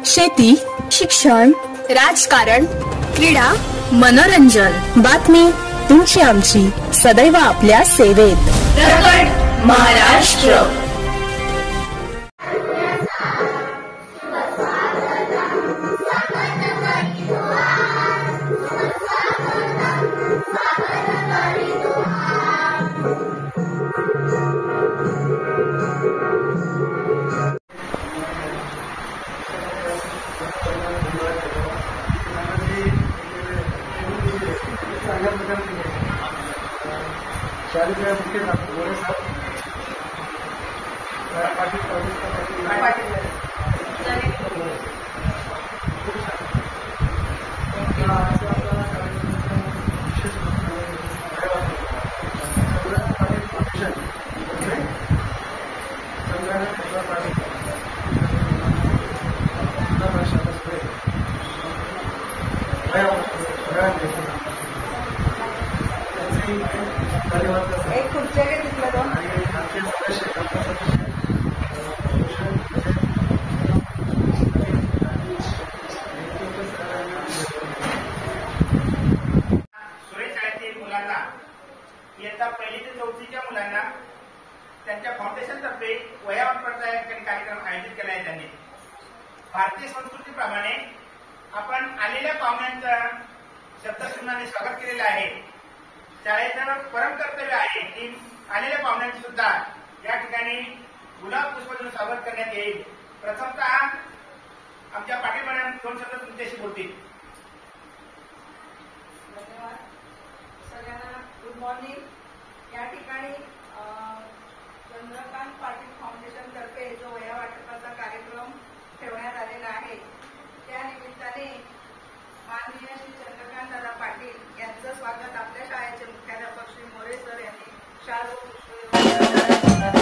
शेती, शिक्षण, राजकारण, क्रीडा, मनोरंजन, बातमी तुमची आमची सदैव आपल्या सेवेत। प्रकट महाराष्ट्र। इयत्ता पहिली ते चौथीच्या मुलांना त्यांच्या फाउंडेशन तर्फे वह्या वाटपाचा कार्यक्रम आयोजित केला आहे। त्यांनी भारतीय संस्कृतीप्रमाणे आपण आलेल्या पाहुण्यांचा शब्दसुमनाने स्वागत केलेलं आहे। शाळेचं परम कर्तव्य आहे की आलेल्या पाहुण्यांचे सुद्धा या ठिकाणी गुलाब पुष्प देऊन स्वागत करण्यात येईल। प्रथमतः आमच्या पाटील मॅडम 2 शब्द तुमच्याशी बोलतील। सगळ्यांना गुड मॉर्निंग। या ठिकाणी चंद्रकांत पाटील फाउंडेशन तर्फे जो वह्या वाटपाचा कार्यक्रम ठेवण्यात आलेला आहे, त्या निमित्ताने माननीय श्री चंद्रकांत दादा पाटील यांचं स्वागत आपल्या शाळेचे मुख्याध्यापक श्री मोरे सर यांनी शाल व पुष्प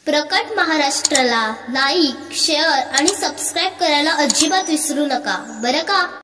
प्रकट महाराष्ट्राला लाईक, शेअर आणि सबस्क्राईब करायला अजिबात विसरू नका बरं का।